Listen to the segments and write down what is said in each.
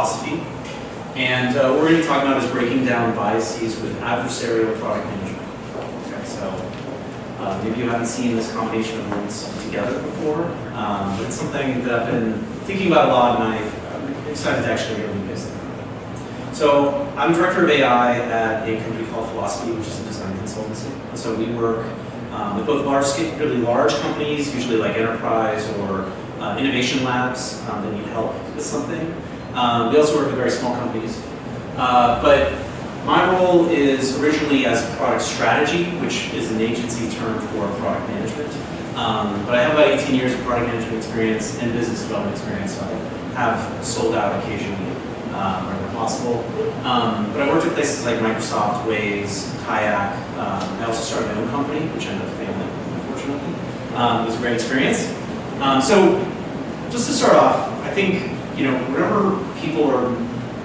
Philosophie. And what we're going to be talking about is breaking down biases with adversarial product management. Okay, so maybe you haven't seen this combination of words together before, but it's something that I've been thinking about a lot, and I'm excited to actually hear what you guys think. So I'm director of AI at a company called Philosophie, which is a design consultancy. And so we work with both really large companies, usually like enterprise or innovation labs that need help with something. We also work with very small companies. But my role is originally as product strategy, which is an agency term for product management. But I have about 18 years of product management experience and business development experience, so I have sold out occasionally whenever possible. But I've worked at places like Microsoft, Waze, Kayak. I also started my own company, which ended up failing, unfortunately. It was a great experience. So just to start off, I think, whenever people are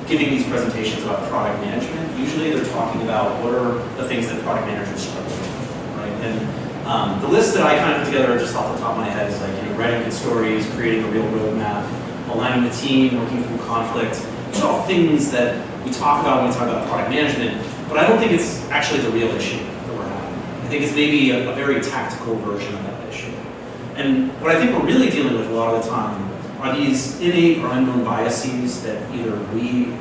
giving these presentations about product management, usually they're talking about what are the things that product managers struggle with, right? And the list that I kind of put together just off the top of my head is like, writing good stories, creating a real roadmap, aligning the team, working through conflict. These are all things that we talk about when we talk about product management, but I don't think it's actually the real issue that we're having. I think it's maybe a very tactical version of that issue. And what I think we're really dealing with a lot of the time are these innate or unknown biases that either we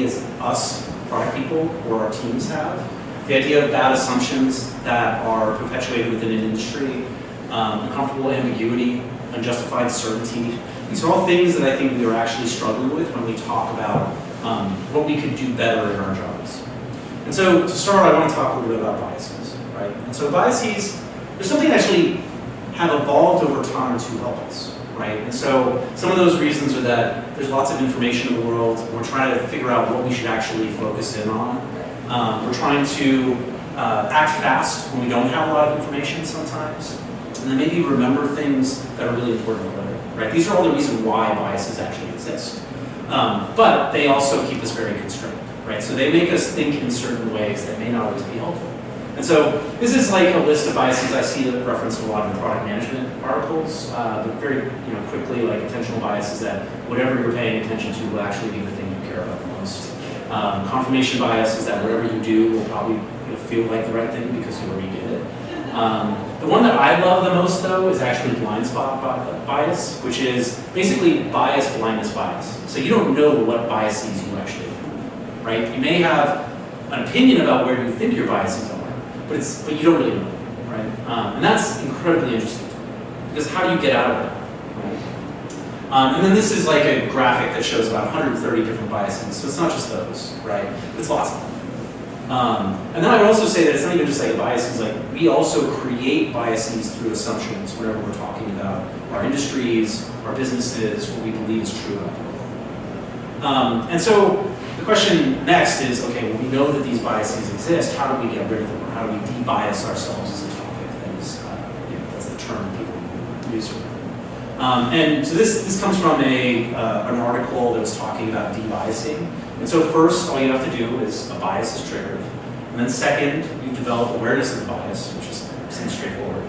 as us, product people, or our teams have. The idea of bad assumptions that are perpetuated within an industry, uncomfortable ambiguity, unjustified certainty. These are all things that I think we are actually struggling with when we talk about what we could do better in our jobs. And so to start, I want to talk a little bit about biases, right? And so biases, there's something that actually have evolved over time to help us, right? And so some of those reasons are that there's lots of information in the world. We're trying to figure out what we should actually focus in on. We're trying to act fast when we don't have a lot of information sometimes. And then maybe remember things that are really important later, right? These are all the reasons why biases actually exist. But they also keep us very constrained, right? So they make us think in certain ways that may not always be helpful. And so this is like a list of biases I see that referenced a lot in product management articles, but very quickly, like intentional bias is that whatever you're paying attention to will actually be the thing you care about the most. Confirmation bias is that whatever you do will probably feel like the right thing because you already did it. The one that I love the most, though, is actually blind spot bias, which is basically bias blindness bias. So you don't know what biases you actually have, right? You may have an opinion about where you think your biases are, but you don't really know, right? And that's incredibly interesting to me, because how do you get out of that, right? And then this is like a graphic that shows about 130 different biases, so it's not just those, right? It's lots of them. And then I would also say that it's not even just like a bias, it's like we also create biases through assumptions whenever we're talking about our industries, our businesses, what we believe is true about the world. And so the question next is, okay, well, we know that these biases exist, how do we get rid of them, or how do we de-bias ourselves as a topic? That's the term people use for it. And so this comes from an article that was talking about de-biasing. And so first, all you have to do is a bias is triggered. And then second, you develop awareness of the bias, which seems straightforward,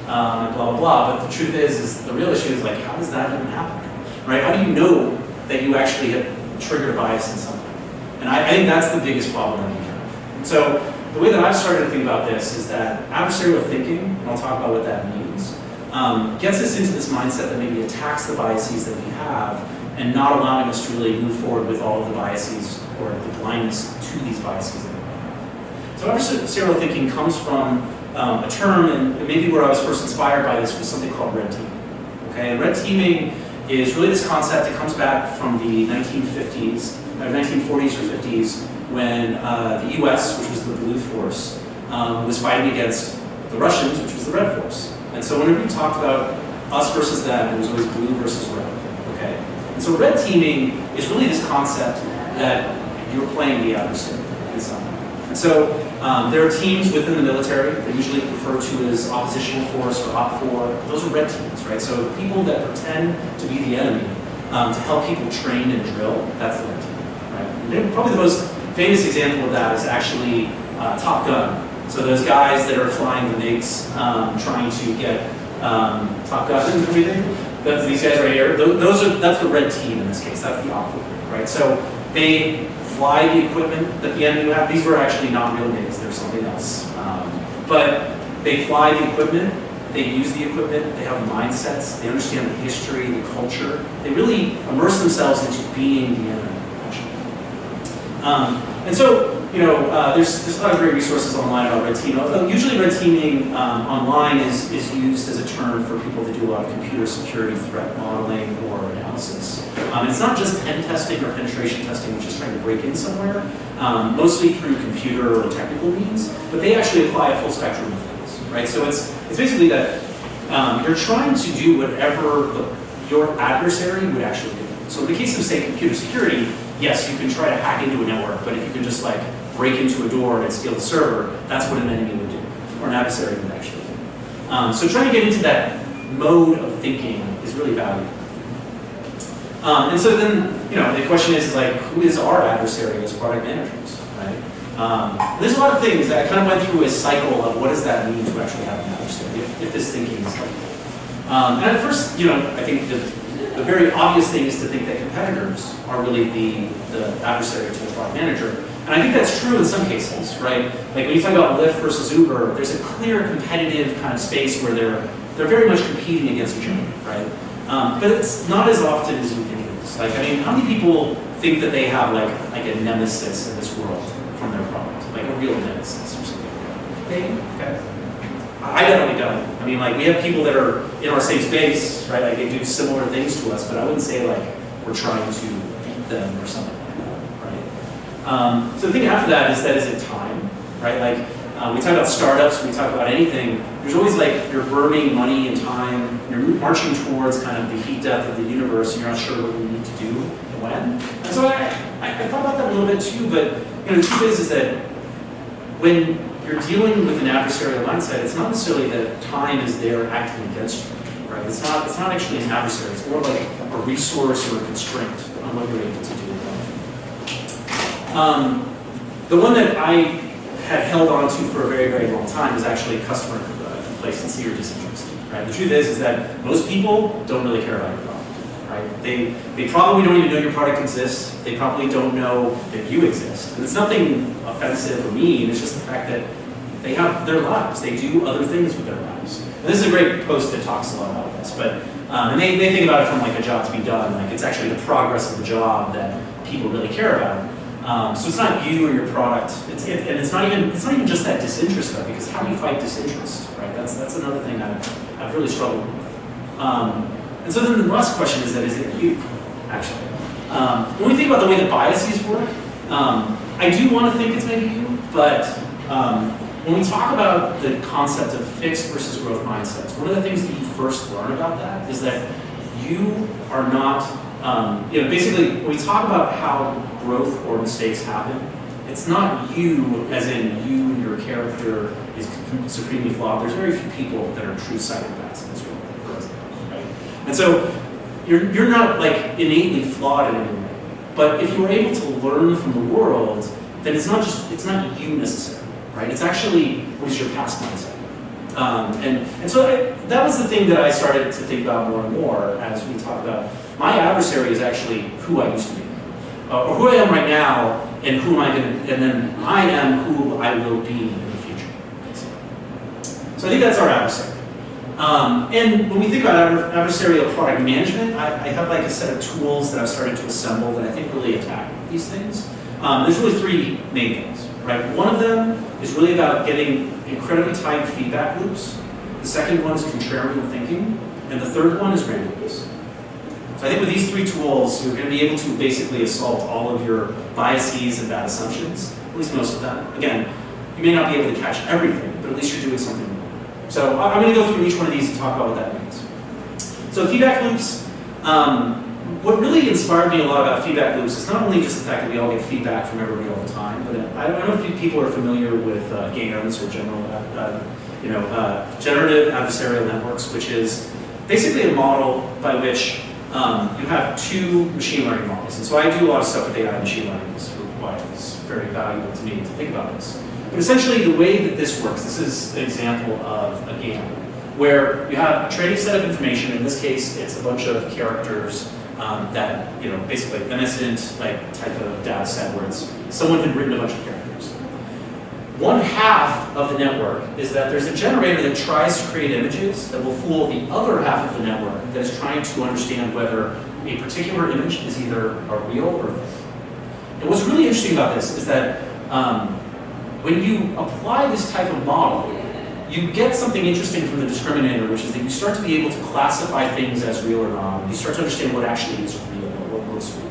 blah, blah, blah. But the truth is the real issue is like, how does that even happen, right? How do you know that you actually have triggered a bias in something? And I think that's the biggest problem that we have. And so the way that I've started to think about this is that adversarial thinking, and I'll talk about what that means, gets us into this mindset that maybe attacks the biases that we have and not allowing us to really move forward with all of the biases or the blindness to these biases that we have. So adversarial thinking comes from a term, and maybe where I was first inspired by this was something called red teaming. Okay, and red teaming is really this concept that comes back from the 1940s or 50s when the US, which was the blue force, was fighting against the Russians, which was the red force. And so whenever you talked about us versus them, it was always blue versus red. Okay? And so red teaming is really this concept that you're playing the adversary in some way. And so there are teams within the military that usually referred to as oppositional force or OP4. Those are red teams, right? So people that pretend to be the enemy to help people train and drill, that's the red team, right? And probably the most famous example of that is actually Top Gun. So those guys that are flying the MiGs, trying to get Top Gun and everything. That's these guys right here. That's the red team in this case. That's the opera group, right? So they fly the equipment that the enemy have. These were actually not real names. They're something else. But they fly the equipment. They use the equipment. They have mindsets. They understand the history, the culture. They really immerse themselves into being the enemy, actually. And so, you know, there's a lot of great resources online about red teaming. Although usually red teaming online is used as a term for people that do a lot of computer security threat modeling or analysis. It's not just pen testing or penetration testing, which is trying to break in somewhere, mostly through computer or technical means, but they actually apply a full spectrum of things, right? So it's basically that you're trying to do whatever your adversary would actually do. So in the case of, say, computer security, yes, you can try to hack into a network, but if you can just like break into a door and steal the server, that's what an enemy would do, or an adversary would actually do. So trying to get into that mode of thinking is really valuable. And so then, you know, the question is like, who is our adversary as product managers, right? There's a lot of things that I kind of went through a cycle of what does that mean to actually have an adversary, if this thinking is helpful. And at first, you know, I think the very obvious thing is to think that competitors are really the adversary to the product manager. And I think that's true in some cases, right? Like when you talk about Lyft versus Uber, there's a clear competitive kind of space where they're very much competing against each other, right? But it's not as often as you think it is. Like, I mean, how many people think that they have like a nemesis in this world from their product? Like a real nemesis or something? Maybe? Okay. I definitely don't. I mean, like, we have people that are in our same space, right? Like, they do similar things to us, but I wouldn't say, like, we're trying to beat them or something like that, right? So the thing after that is it time, right? Like, we talk about startups, we talk about anything. There's always, like, you're burning money and time, you're marching towards kind of the heat death of the universe, and you're not sure what you need to do and when. And so I thought about that a little bit, too, but, you know, the truth is that when you're dealing with an adversarial mindset, it's not necessarily that time is there acting against you, right? It's not actually an adversary. It's more like a resource or a constraint on what you're able to do with life. The one that I had held on to for a very, very long time is actually customer complacency or disinterest, right? The truth is that most people don't really care about your product, right? They probably don't even know your product exists. They probably don't know that you exist. And it's nothing offensive or mean. It's just the fact that they have their lives. They do other things with their lives. And this is a great post that talks a lot about this. But and they think about it from like a job to be done. Like it's actually the progress of the job that people really care about. So it's not you or your product. And it's not even just that disinterest though, because how do you fight disinterest, right? That's another thing I've really struggled with. And so then the last question is it you, actually? When we think about the way that biases work, I do want to think it's maybe you, but when we talk about the concept of fixed versus growth mindsets, one of the things that you first learn about that is that you are not, basically when we talk about how growth or mistakes happen, it's not you, as in you and your character is supremely flawed. There's very few people that are true psychopaths in this world, for example, right? And so you're not like innately flawed in any way. But if you were able to learn from the world, then it's not you necessarily, right? It's actually what is your past mindset. And so that was the thing that I started to think about more and more as we talk about my adversary is actually who I used to be, or who I am right now, and who am I going to, and then I am who I will be in the future. So I think that's our adversary. And when we think about adversarial product management, I have like a set of tools that I've started to assemble that I think really attack these things. There's really three main things, right? One of them is really about getting incredibly tight feedback loops. The second one is contrarian thinking. And the third one is randomness. So I think with these three tools, you're going to be able to basically assault all of your biases and bad assumptions, at least most of them. Again, you may not be able to catch everything, but at least you're doing something. So I'm going to go through each one of these and talk about what that means. So feedback loops, what really inspired me a lot about feedback loops is not only just the fact that we all get feedback from everybody all the time, but I don't know if people are familiar with GANs or generative adversarial networks, which is basically a model by which you have two machine learning models. And so I do a lot of stuff with AI and machine learning. This is why it's very valuable to me to think about this. But essentially, the way that this works, this is an example of a GAN. where you have a trading set of information. In this case, it's a bunch of characters that, basically an innocent type of data set where it's someone had written a bunch of characters. One half of the network is that there's a generator that tries to create images that will fool the other half of the network that is trying to understand whether a particular image is either a real or fake. And what's really interesting about this is that when you apply this type of model, you get something interesting from the discriminator, which is that you start to be able to classify things as real or not. You start to understand what actually is real or what looks real.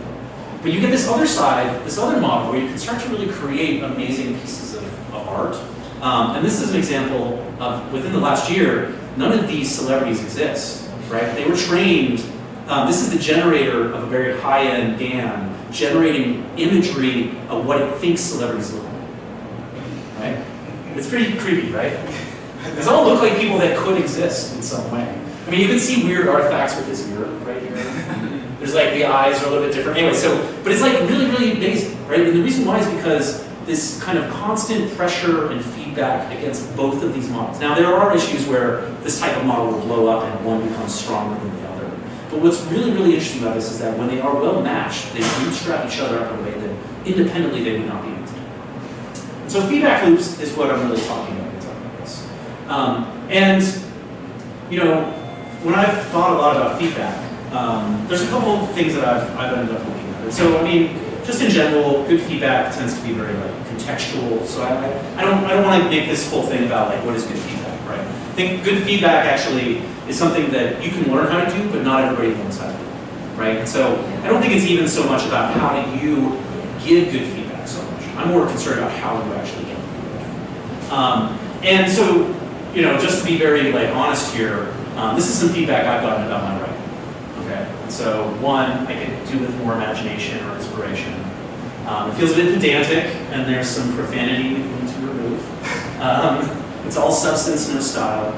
But you get this other side, this other model, where you can start to really create amazing pieces of art. And this is an example of, within the last year, none of these celebrities exist, right? They were trained, this is the generator of a very high-end GAN, generating imagery of what it thinks celebrities look like, right? It's pretty creepy, right? These all look like people that could exist in some way. I mean, you can see weird artifacts with this mirror right here. There's the eyes are a little bit different. Anyway, but it's really, really amazing, right? And the reason why is because this kind of constant pressure and feedback against both of these models. Now, there are issues where this type of model will blow up and one becomes stronger than the other. But what's really, really interesting about this is that when they are well matched, they bootstrap each other up in a way that independently they would not be able to do. And so feedback loops is what I'm really talking about when talking about this. When I've thought a lot about feedback, there's a couple of things that I've ended up looking at. So, I mean, just in general, good feedback tends to be very contextual. So I don't want to make this whole thing about what is good feedback, right? I think good feedback actually is something that you can learn how to do, but not everybody knows how to do, right? And so I don't think it's even so much about how do you give good feedback so much. I'm more concerned about how you actually get feedback. And so, just to be very honest here, this is some feedback I've gotten about my writing. Okay, and so one, I could do with more imagination or inspiration. It feels a bit pedantic, and there's some profanity we need to remove. It's all substance, no style.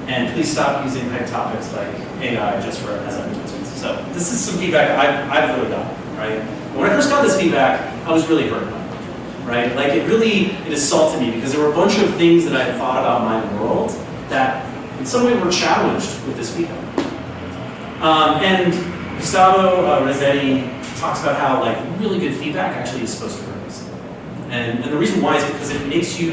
And please stop using hype topics like AI just for as advertisements. So this is some feedback I've really gotten, right? When I first got this feedback, I was really hurt by it, right? It assaulted me because there were a bunch of things that I had thought about my world that in some way were challenged with this feedback. And Gustavo Rossetti talks about how really good feedback actually is supposed to hurt us. And the reason why is because it makes you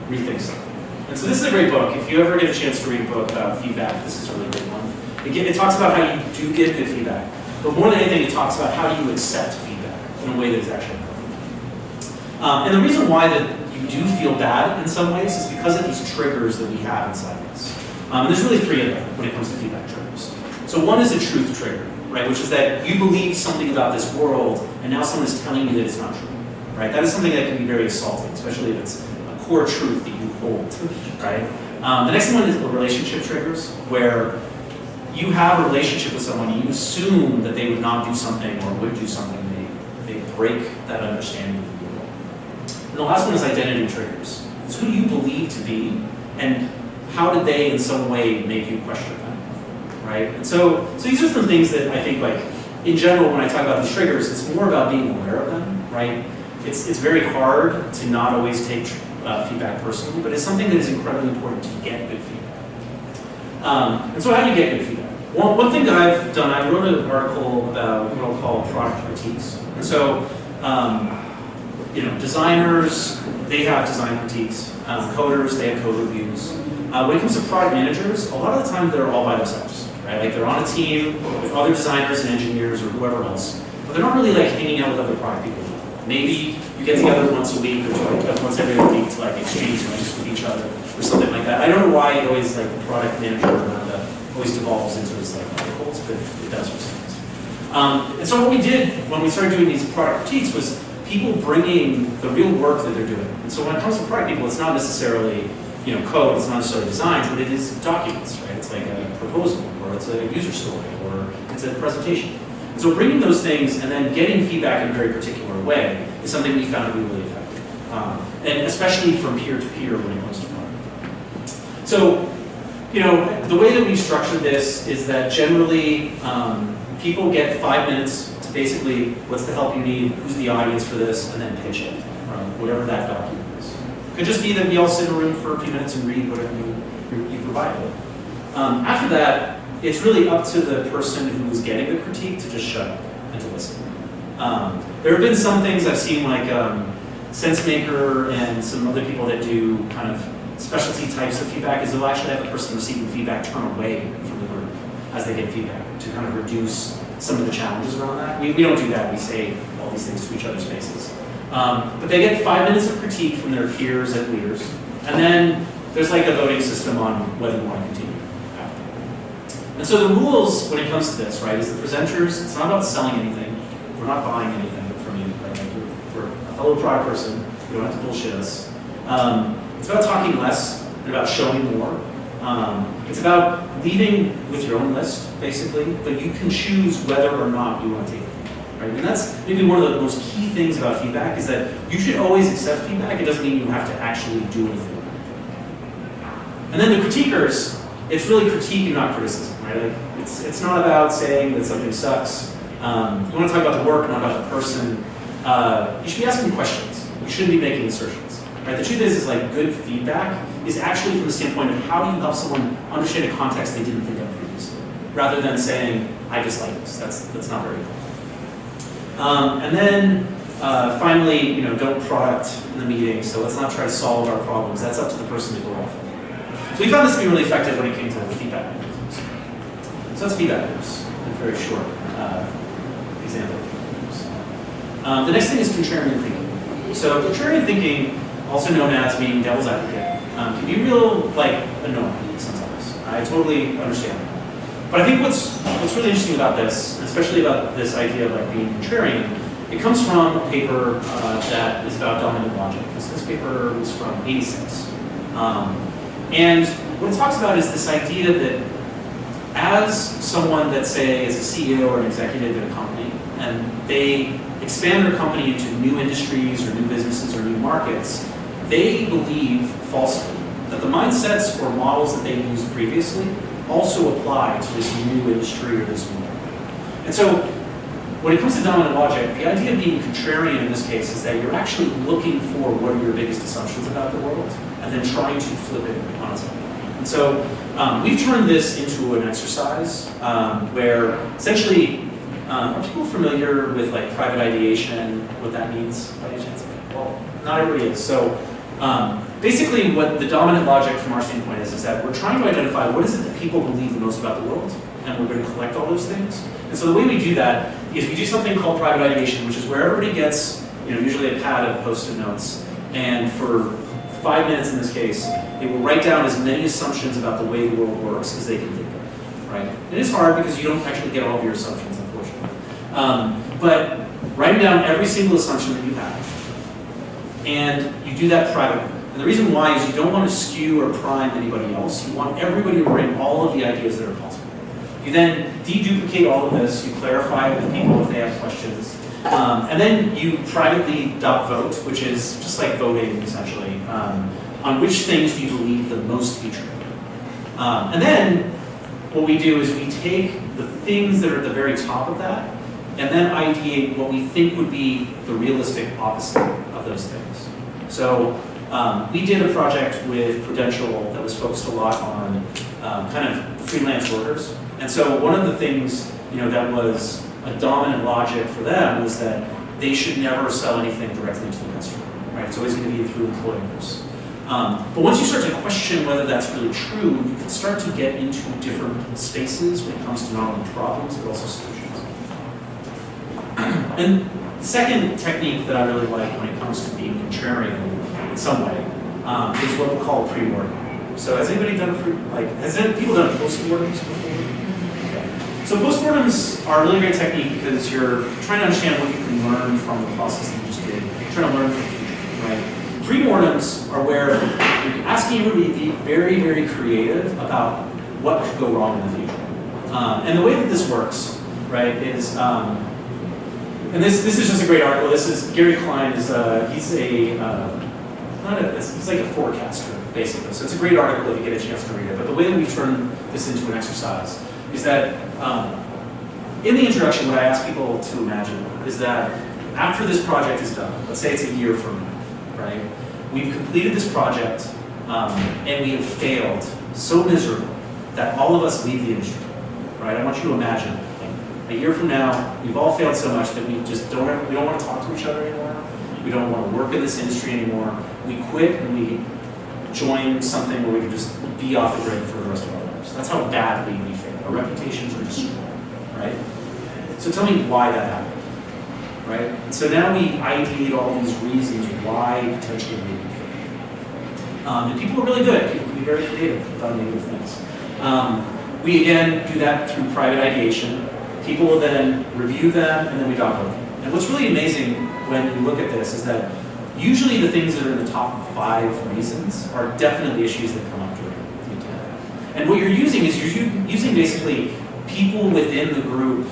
rethink something. And so this is a great book. If you ever get a chance to read a book about feedback, this is a really good one. It talks about how you do get good feedback. But more than anything, it talks about how do you accept feedback in a way that is actually helpful. And the reason why that you do feel bad in some ways is because of these triggers that we have inside us. And there's really three of them when it comes to feedback triggers. So one is a truth trigger, right? Which is that you believe something about this world, and now someone is telling you that it's not true, right? That is something that can be very assaulting, especially if it's a core truth that you hold, right? The next one is relationship triggers, where you have a relationship with someone, and you assume that they would not do something or would do something, they break that understanding of the world. And the last one is identity triggers. It's who you believe to be, and how did they in some way make you question them, right? And so these are some things that I think, in general, when I talk about these triggers, it's more about being aware of them, right? It's very hard to not always take feedback personally, but it's something that is incredibly important to get good feedback. And so how do you get good feedback? One thing that I've done, I wrote an article about what I'll call product critiques. And so, designers, they have design critiques. Coders, they have code reviews. When it comes to product managers, a lot of the time they're all by themselves, right? They're on a team with other designers and engineers or whoever else, but they're not really hanging out with other product people. Maybe you get together once a week or once every other week to exchange links with each other or something like that. I don't know why it always the product manager always devolves into this articles, but it does for some reason. And so what we did when we started doing these product critiques was people bringing the real work that they're doing. And so when it comes to product people, it's not necessarily code, it's not necessarily designs, but it is documents, right? It's like a proposal, or it's a user story, or it's a presentation. And so bringing those things and then getting feedback in a very particular way is something we found to be really effective. And especially from peer to peer when it comes to product. So, the way that we've structured this is that generally people get 5 minutes to basically, what's the help you need, who's the audience for this, and then pitch it, whatever that document is. It could just be that we all sit in a room for a few minutes and read whatever you provided. After that, it's really up to the person who is getting the critique to just shut up and to listen. There have been some things I've seen, like SenseMaker and some other people that do kind of specialty types of feedback, is they'll actually have the person receiving feedback turn away from the group as they get feedback to kind of reduce some of the challenges around that. We don't do that. We say all these things to each other's faces. But they get 5 minutes of critique from their peers and leaders, and then there's like a voting system on whether you want to continue. And so the rules when it comes to this, right, is the presenters, it's not about selling anything. We're not buying anything from you. Right? Like we're a fellow product person. You don't have to bullshit us. It's about talking less and about showing more. It's about leaving with your own list, basically, but you can choose whether or not you want to take it. Right? And that's maybe one of the most key things about feedback, is that you should always accept feedback. It doesn't mean you have to actually do anything. And then the critiquers, it's really critique and not criticism, right? Like it's not about saying that something sucks. You want to talk about the work, not about the person. You should be asking questions. You shouldn't be making assertions. Right? The truth is like good feedback is actually from the standpoint of how do you help someone understand a context they didn't think of previously, rather than saying, I dislike this. That's not very good. And then finally, don't product in the meeting, so let's not try to solve our problems. That's up to the person to go off. So we found this to be really effective when it came to feedback mechanisms. So that's feedback loops, a very short example of feedback loops. The next thing is contrarian thinking. So contrarian thinking, also known as being devil's advocate, can be real annoying sometimes. I totally understand that. But I think what's really interesting about this, especially about this idea of being contrarian, it comes from a paper that is about dominant logic. This paper was from '86. And what it talks about is this idea that as someone that, say, is a CEO or an executive in a company, and they expand their company into new industries or new businesses or new markets, they believe falsely that the mindsets or models that they used previously also apply to this new industry or this new market. And so when it comes to dominant logic, the idea of being contrarian in this case is that you're actually looking for what are your biggest assumptions about the world, and then trying to flip it on its own. And so we've turned this into an exercise where essentially, are people familiar with private ideation, what that means by any chance? Well, not everybody is. So basically what the dominant logic from our standpoint is that we're trying to identify what is it that people believe the most about the world, and we're going to collect all those things. And so the way we do that is we do something called private ideation, which is where everybody gets usually a pad of post-it notes, and for 5 minutes in this case, they will write down as many assumptions about the way the world works as they can think of, right? It is hard because you don't actually get all of your assumptions, unfortunately. But writing down every single assumption that you have, and you do that privately. And the reason why is you don't want to skew or prime anybody else. You want everybody to bring all of the ideas that are possible. You then deduplicate all of this, you clarify it with people if they have questions, and then you privately vote, which is just like voting essentially, on which things do you believe the most to be true. And then what we do is we take the things that are at the very top of that, and then ideate what we think would be the realistic opposite of those things. So we did a project with Prudential that was focused a lot on kind of freelance workers. And so one of the things that was a dominant logic for them was that they should never sell anything directly to the customer. Right? It's always going to be through employers. But once you start to question whether that's really true, you can start to get into different spaces when it comes to not only problems but also solutions. And the second technique that I really like when it comes to being contrarian in some way is what we call pre-warning. So has anybody done people done post-mortems before? Okay. So post-mortems are a really great technique because you're trying to understand what you can learn from the process that you just did. You're trying to learn from the future, right? Pre-mortems are where you're asking everybody to be very, very creative about what could go wrong in the future. And the way that this works, right, is, and this is just a great article. This is, Gary Klein is, he's like a forecaster, basically. So it's a great article if you get a chance to read it. But the way that we turn this into an exercise is that in the introduction, what I ask people to imagine is that after this project is done, let's say it's a year from now, right? We've completed this project and we have failed so miserably that all of us leave the industry, right? I want you to imagine, like, a year from now, we've all failed so much that we don't want to talk to each other anymore. We don't want to work in this industry anymore. We quit and we join something where we can just be off the grid for the rest of our lives. That's how badly we fail. Our reputations are destroyed, right? So tell me why that happened, right? And so now we ideate all these reasons why potentially we fail. And people are really good. People can be very creative about negative things. We again do that through private ideation. People will then review them and then we download them. And what's really amazing when you look at this is that usually the things that are in the top 5 reasons are definitely issues that come up during the attack. And what you're using is you're using basically people within the group,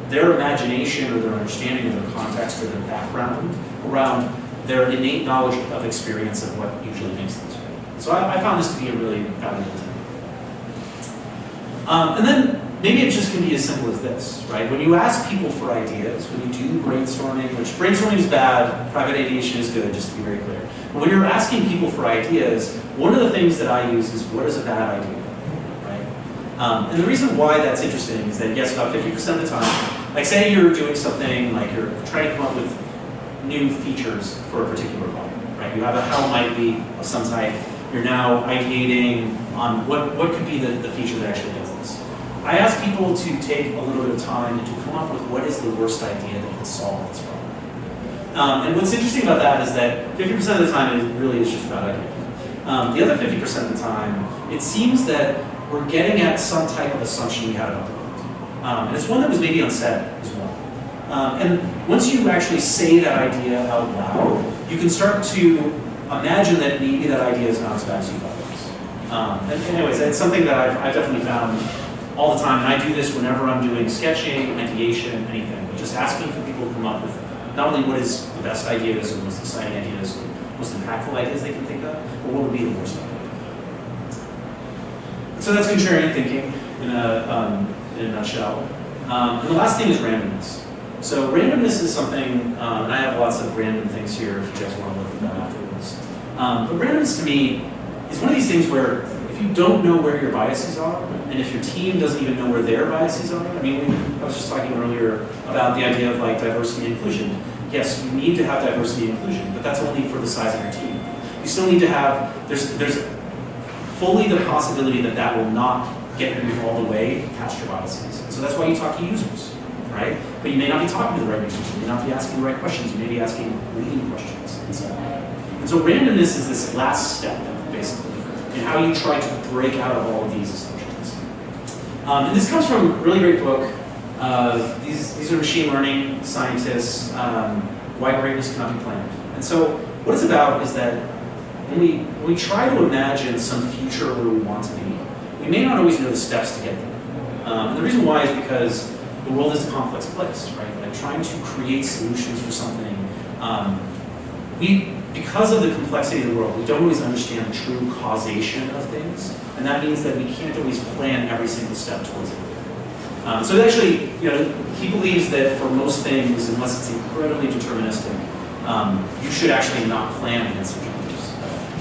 their imagination or their understanding of their context or their background around their innate knowledge of experience of what usually makes things right. So I found this to be a really valuable thing. And then maybe it just can be as simple as this, right? When you ask people for ideas, when you do brainstorming, which brainstorming is bad, private ideation is good, just to be very clear. But when you're asking people for ideas, one of the things that I use is, what is a bad idea, right? And the reason why that's interesting is that, yes, about 50% of the time, like say you're doing something, like you're trying to come up with new features for a particular problem, right? You have a how might be of some type. You're now ideating on what could be the feature that actually does this. I ask people to take a little bit of time to come up with what is the worst idea that can solve this problem. And what's interesting about that is that 50% of the time it really is just about idea. The other 50% of the time, it seems that we're getting at some type of assumption we had about the world. And it's one that was maybe unsaid as well. And once you actually say that idea out loud, you can start to imagine that maybe that idea is not as bad as you thought it was. And anyways, it's something that I've definitely found all the time, and I do this whenever I'm doing sketching, ideation, anything. Just asking for people to come up with not only what is the best ideas or most exciting ideas, or most impactful ideas they can think of, but what would be the worst idea. So that's contrarian thinking in a nutshell. And the last thing is randomness. So randomness is something, and I have lots of random things here if you guys want to look at that afterwards. But randomness to me is one of these things where if you don't know where your biases are, and if your team doesn't even know where their biases are, I mean, I was just talking earlier about the idea of like diversity and inclusion. Yes, you need to have diversity and inclusion, but that's only for the size of your team. You still need to have, there's fully the possibility that that will not get you all the way past your biases. So that's why you talk to users, right? But you may not be talking to the right users, you may not be asking the right questions, you may be asking leading questions, and so on. And so randomness is this last step, basically, in how you try to break out of all of these assumptions. And this comes from a really great book. These are machine learning scientists, Why Greatness Cannot Be Planned. And so what it's about is that when we try to imagine some future where we want to be, we may not always know the steps to get there. And the reason why is because the world is a complex place, right? Like trying to create solutions for something, because of the complexity of the world, we don't always understand the true causation of things, and that means that we can't always plan every single step towards it. So actually, he believes that for most things, unless it's incredibly deterministic, you should actually not plan against objectives.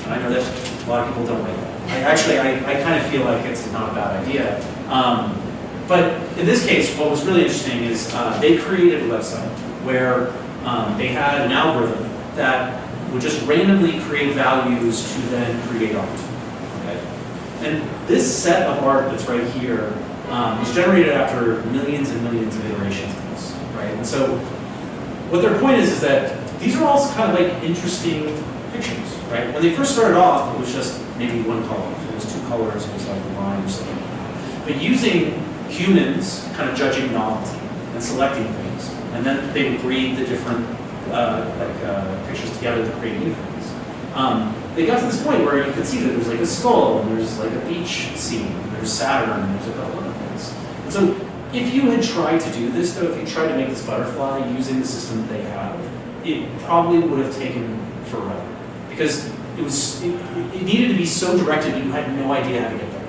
And I know that a lot of people don't like that. I kind of feel like it's not a bad idea. But in this case, what was really interesting is they created a website where they had an algorithm that would just randomly create values to then create art. Okay? And this set of art that's right here was generated after millions and millions of iterations of this, right? And so what their point is that these are all kind of like interesting pictures, right? When they first started off, it was just maybe one color. It was 2 colors, it was like a line or something. But using humans kind of judging novelty and selecting things, and then they would breed the different pictures together to create new things. They got to this point where you could see that there's like a skull, and there's like a beach scene, and there's Saturn, and there's a couple other things. And so if you had tried to do this, though, if you tried to make this butterfly using the system that they have, it probably would have taken forever. Because it needed to be so directed that you had no idea how to get there.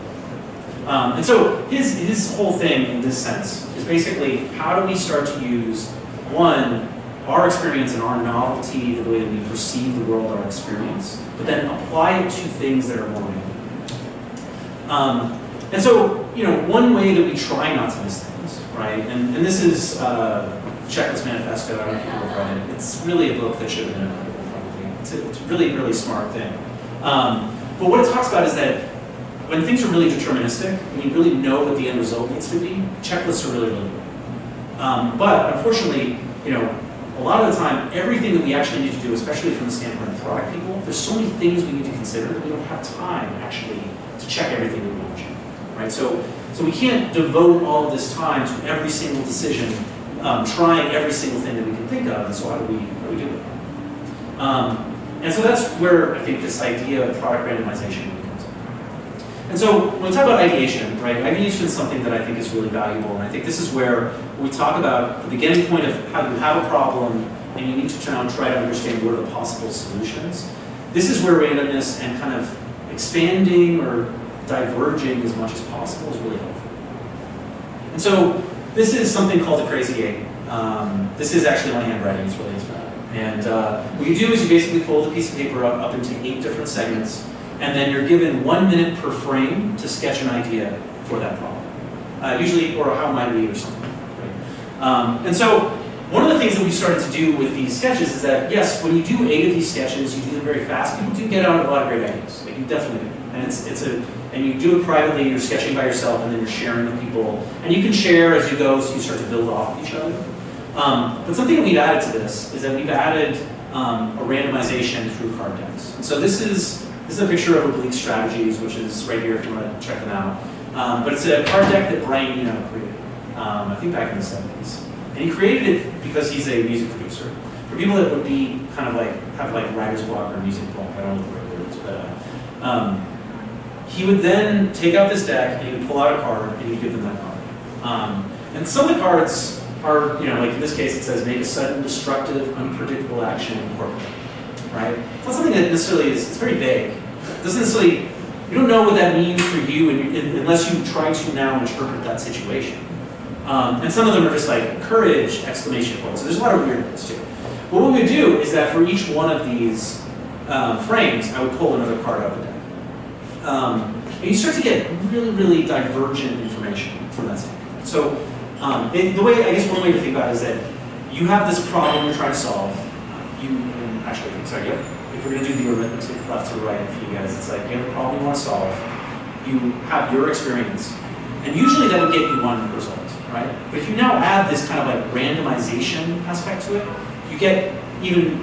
And so his whole thing in this sense is basically, how do we start to use, one, our experience and our novelty, the way that we perceive the world, our experience, but then apply it to things that are more real. And so, one way that we try not to miss things, right? And this is Checklist Manifesto. I don't know if you've ever read it. It's really a book that should have been available, probably. It's a really, really smart thing. But what it talks about is that when things are really deterministic, when you really know what the end result needs to be, checklists are really, really good. But unfortunately, a lot of the time, everything that we actually need to do, especially from the standpoint of product people, there's so many things we need to consider that we don't have time actually to check everything that we want to check, right? So we can't devote all of this time to every single decision, trying every single thing that we can think of, and so how do we do it? And so that's where I think this idea of product randomization comes in. And so when we talk about ideation, right, ideation is something that I think is really valuable, and I think this is where we talk about the beginning point of how you have a problem and you need to try to understand what are the possible solutions. This is where randomness and kind of expanding or diverging as much as possible is really helpful. And so this is something called the Crazy 8. This is actually my handwriting, it's really inspiring. And what you do is you basically fold a piece of paper up into 8 different segments, and then you're given 1 minute per frame to sketch an idea for that problem. Usually, or how might we, or something. Right? And so, one of the things that we started to do with these sketches is that, yes, when you do 8 of these sketches, you do them very fast, people do get out a lot of great ideas. Like, you definitely do. And and you do it privately, you're sketching by yourself, and then you're sharing with people. And you can share as you go, so you start to build off of each other. But something that we've added to this is that we've added a randomization through card decks. And so this is a picture of Oblique Strategies, which is right here if you want to check them out. But it's a card deck that Brian Eno created, I think back in the 70s. And he created it because he's a music producer. For people that would be kind of have writer's block or music block, I don't know what the right word is, but he would then take out this deck and he would pull out a card and he'd give them that card. And some of the cards are, like in this case it says, make a sudden, destructive, unpredictable action incorporate, right? It's not something that necessarily is, it's very vague. It doesn't necessarily, you don't know what that means for you unless you try to now interpret that situation. And some of them are just like courage, exclamation point. So there's a lot of weirdness too. But what we would do is that for each one of these frames, I would pull another card out of the deck. And you start to get really, really divergent information from that standpoint. So the way, I guess one way to think about it is that you have this problem you're trying to solve. If we're going to do the arithmetic left to right for you guys, it's like you have a problem you want to solve, you have your experience, and usually that would get you one result, right? But if you now add this kind of like randomization aspect to it, you get even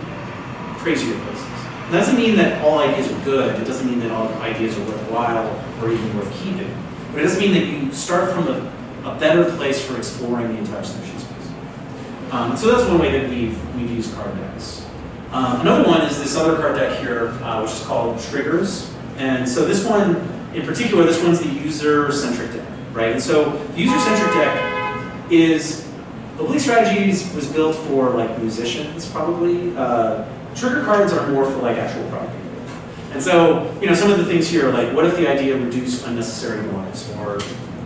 crazier places. It doesn't mean that all ideas are good, it doesn't mean that all ideas are worthwhile or even worth keeping, but it doesn't mean that you start from a better place for exploring the entire solution space. So that's one way that we've used card decks. Another one is this other card deck here, which is called Triggers. And so this one, in particular, this one's the user-centric deck, right? And so the user-centric deck is, Oblique Strategies was built for like musicians, probably. Trigger cards are more for like actual product people. And so, some of the things here are like, what if the idea reduced unnecessary noise? Or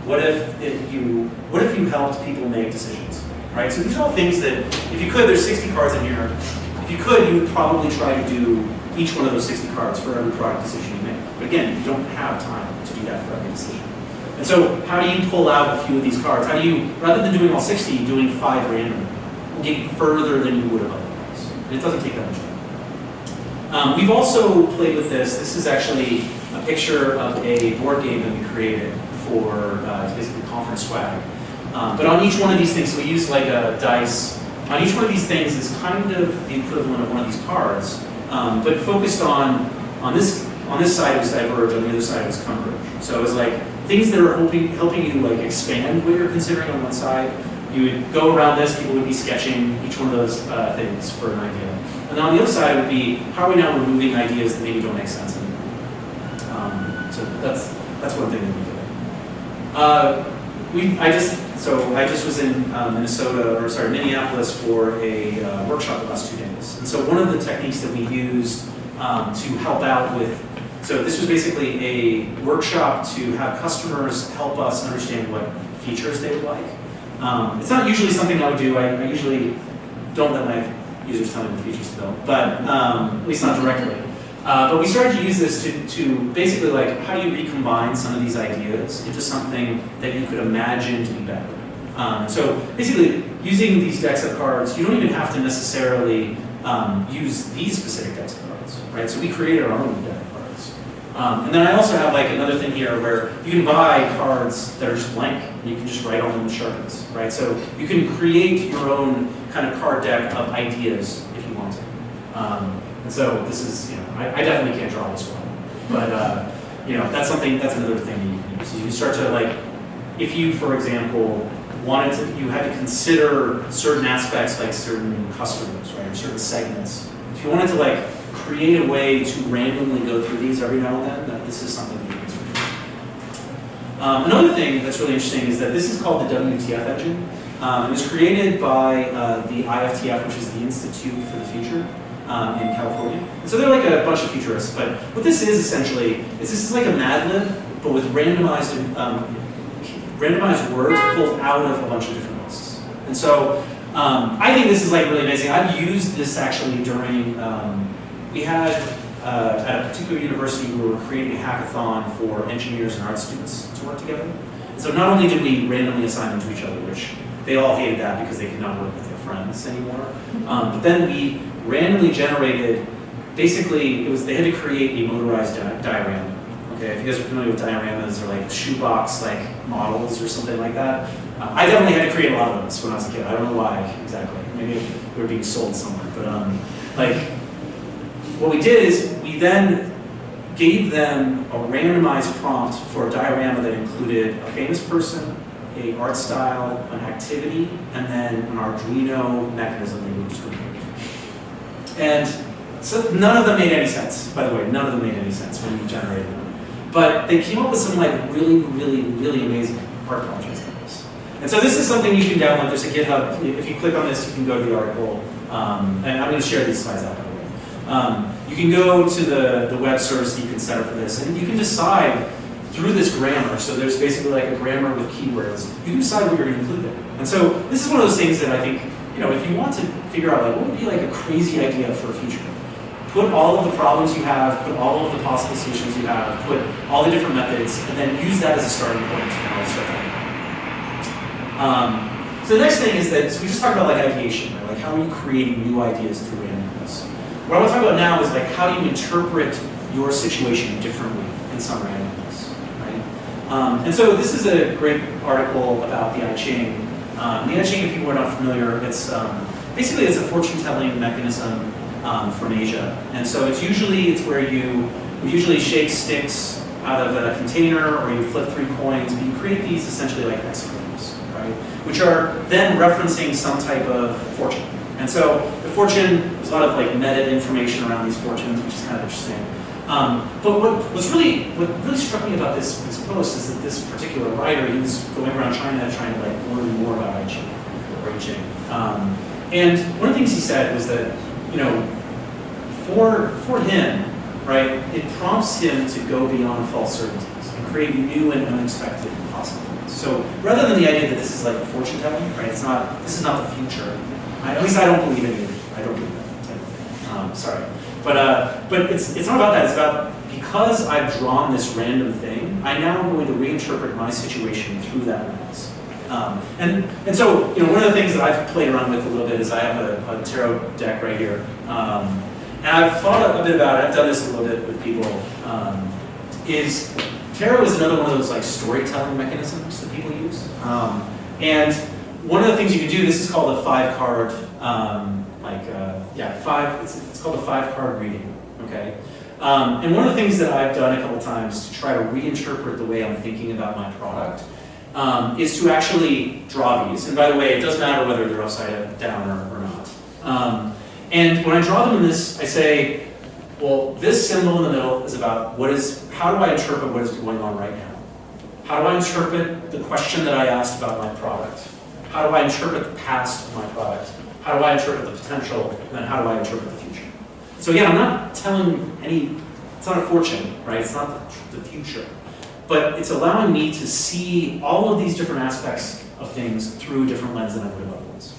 what if you helped people make decisions, right? So these are all things that, if you could, there's 60 cards in here. If you could, you would probably try to do each one of those 60 cards for every product decision you make. But again, you don't have time to do that for every decision. And so how do you pull out a few of these cards? How do you, rather than doing all 60, doing 5 randomly, will get you further than you would have otherwise. And it doesn't take that much time. We've also played with this. This is actually a picture of a board game that we created for basically conference swag. But on each one of these things, so we use like a dice. On each one of these things is kind of the equivalent of one of these cards, but focused on this side was diverge, on the other side was converge. So it was like things that are helping you like expand what you're considering on one side. You would go around this, people would be sketching each one of those things for an idea. And then on the other side would be, how are we now removing ideas that maybe don't make sense anymore? So that's one thing that we did. I just was in Minneapolis for a workshop the last 2 days. And so one of the techniques that we used to help out with, so this was basically a workshop to have customers help us understand what features they would like. It's not usually something I would do. I usually don't let my users tell me what features to build, but at least not directly. But we started to use this to basically like, how do you recombine some of these ideas into something that you could imagine to be better? So basically, using these decks of cards, you don't even have to necessarily use these specific decks of cards, right? So we created our own deck of cards. And then I also have like another thing here where you can buy cards that are just blank, and you can just write on them with Sharpies, right? So you can create your own kind of card deck of ideas if you want to. And so this is, I definitely can't draw this well, but that's another thing you can use. So you start to like, if you, for example, you had to consider certain aspects like certain customers, right, or certain segments. If you wanted to like create a way to randomly go through these every now and then, this is something you can use. Another thing that's really interesting is that this is called the WTF engine. It was created by the IFTF, which is the Institute for the Future in California. And so they're like a bunch of futurists, but what this is essentially is this is like a Mad Lib, but with randomized words pulled out of a bunch of different lists. And so I think this is like really amazing. I've used this actually during, we had at a particular university, we were creating a hackathon for engineers and art students to work together. And so not only did we randomly assign them to each other, which they all hated that because they could not work with their friends anymore, but then we randomly generated, basically, they had to create a motorized diorama. Okay, if you guys are familiar with dioramas or like shoebox like models or something like that, I definitely had to create a lot of those when I was a kid. I don't know why exactly. Maybe they were being sold somewhere. But like, what we did is we then gave them a randomized prompt for a diorama that included a famous person, a art style, an activity, and then an Arduino mechanism they moved to. And so none of them made any sense. By the way, none of them made any sense when we generated them. But they came up with some like really, really, really amazing art projects like this. And so this is something you can download. There's a GitHub. If you click on this, you can go to the article. And I'm going to share these slides out, by the way. You can go to the web service that you can set up for this. And you can decide through this grammar. So there's basically like a grammar with keywords. You can decide what you're going to include there. And so this is one of those things that I think, if you want to figure out like what would be like a crazy idea for a future, put all of the problems you have, put all of the possible solutions you have, put all the different methods, and then use that as a starting point and I'll start that. So the next thing is that, so we just talked about like ideation, right? Like how are you creating new ideas through randomness? What I want to talk about now is like how do you interpret your situation differently in some randomness, right? And so this is a great article about the I Ching. The I Ching, if people are not familiar, it's basically it's a fortune-telling mechanism from Asia. And so it's where you usually shake sticks out of a container or you flip 3 coins, but you create these essentially like hexagrams, right? Which are then referencing some type of fortune. And so the fortune, there's a lot of like meta information around these fortunes, which is kind of interesting. But what really struck me about this post is that this particular writer, he was going around China trying to like learn more about I Ching or I Ching. And one of the things he said was that, for him, right, it prompts him to go beyond false certainties and create new and unexpected possibilities. So rather than the idea that this is like fortune telling, right, this is not the future. At least I don't believe in it. I don't believe that type of thing. Sorry. But it's not about that. It's about, because I've drawn this random thing, I now am going to reinterpret my situation through that lens. And so, one of the things that I've played around with a little bit is I have a tarot deck right here. And I've thought a bit about it, I've done this a little bit with people, tarot is another one of those like storytelling mechanisms that people use. And one of the things you can do, this is called a 5-card, it's called a 5-card reading, okay? And one of the things that I've done a couple times to try to reinterpret the way I'm thinking about my product is to actually draw these. And by the way, it doesn't matter whether they're upside down or not. And when I draw them in this, I say, well, this symbol in the middle is about how do I interpret what is going on right now? How do I interpret the question that I asked about my product? How do I interpret the past of my product? How do I interpret the potential? And then how do I interpret the future? So again, I'm not telling it's not a fortune, right? It's not the future. But it's allowing me to see all of these different aspects of things through a different lens than I would have otherwise.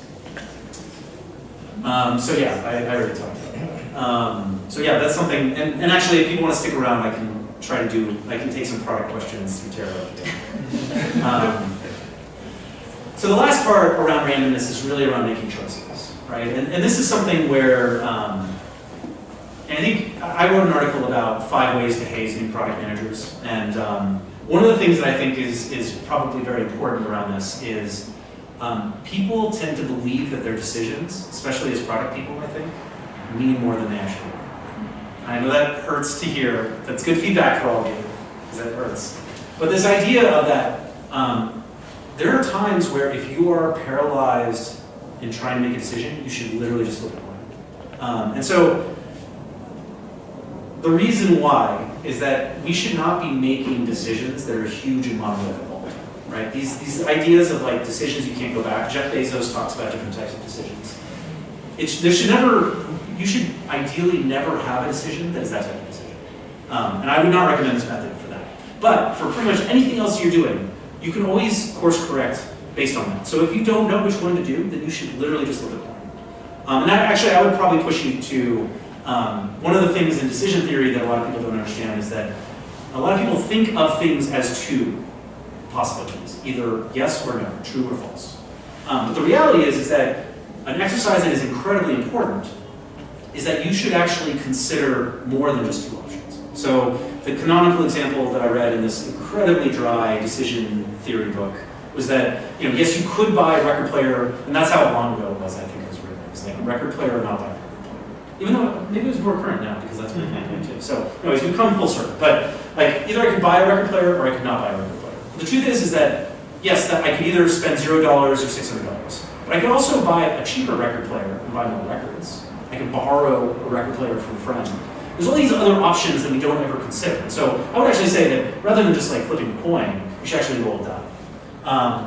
So yeah, I already talked about So yeah, that's something, and actually if people want to stick around, I can take some product questions through Terra. So the last part around randomness is really around making choices, right? And this is something where, and I think I wrote an article about 5 ways to haze new product managers, and one of the things that I think is probably very important around this is people tend to believe that their decisions, especially as product people, I think, mean more than they actually are. I know that hurts to hear. That's good feedback for all of you, because that hurts. But this idea of that, there are times where if you are paralyzed in trying to make a decision, you should literally just flip a coin. And so the reason why is that we should not be making decisions that are huge and monolithic all the time, right? These ideas of like decisions you can't go back. Jeff Bezos talks about different types of decisions. You should ideally never have a decision that is that type of decision. And I would not recommend this method for that. But for pretty much anything else you're doing, you can always course correct based on that. So if you don't know which one to do, then you should literally just flip a coin. And I would probably push you to, one of the things in decision theory that a lot of people don't understand is that a lot of people think of things as 2 possibilities, either yes or no, true or false. But the reality is that an exercise that is incredibly important is that you should actually consider more than just 2 options. So the canonical example that I read in this incredibly dry decision theory book was that, yes, you could buy a record player, and that's how long ago it was, I think it was written. It was like a record player or not buy a record player. Even though maybe it was more current now, because that's what I'm doing too. So anyways, we've come full circle. But like, either I could buy a record player or I could not buy a record player. The truth is that, yes, that I could either spend $0 or $600. But I could also buy a cheaper record player and buy more records. I could borrow a record player from a friend. There's all these other options that we don't ever consider. So I would actually say that rather than just like flipping a coin, you should actually roll it down.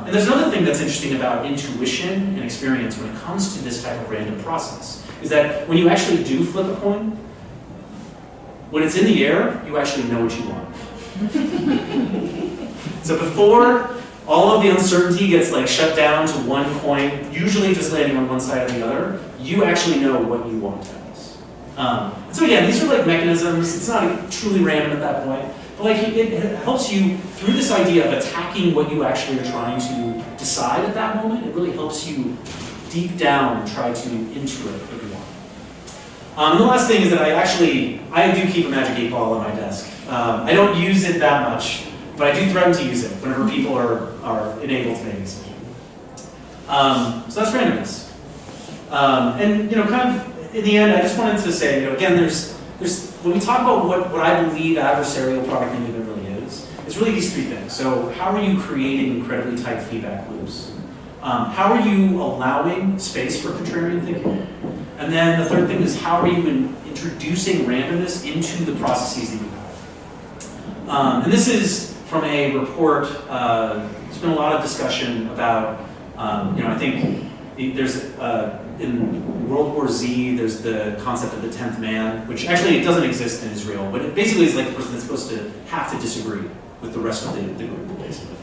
And there's another thing that's interesting about intuition and experience when it comes to this type of random process, is that when you actually do flip a coin, when it's in the air, you actually know what you want. So before all of the uncertainty gets like shut down to one coin, usually just landing on one side or the other, you actually know what you want to this. So again, these are like mechanisms. It's not truly random at that point, but like it helps you through this idea of attacking what you actually are trying to decide at that moment. It really helps you deep down try to intuit what you want. And the last thing is that I do keep a magic 8 ball on my desk. I don't use it that much, but I do threaten to use it whenever people are enabled to make a decision. So that's randomness. And kind of in the end, I just wanted to say, again, there's when we talk about what I believe adversarial product management really is, it's really these 3 things. So how are you creating incredibly tight feedback loops? How are you allowing space for contrarian thinking? And then the third thing is how are you introducing randomness into the processes that you have? And this is from a report. There's been a lot of discussion about, I think there's in World War Z, there's the concept of the 10th man, which actually it doesn't exist in Israel, but it basically is like the person that's supposed to have to disagree with the rest of the group, basically.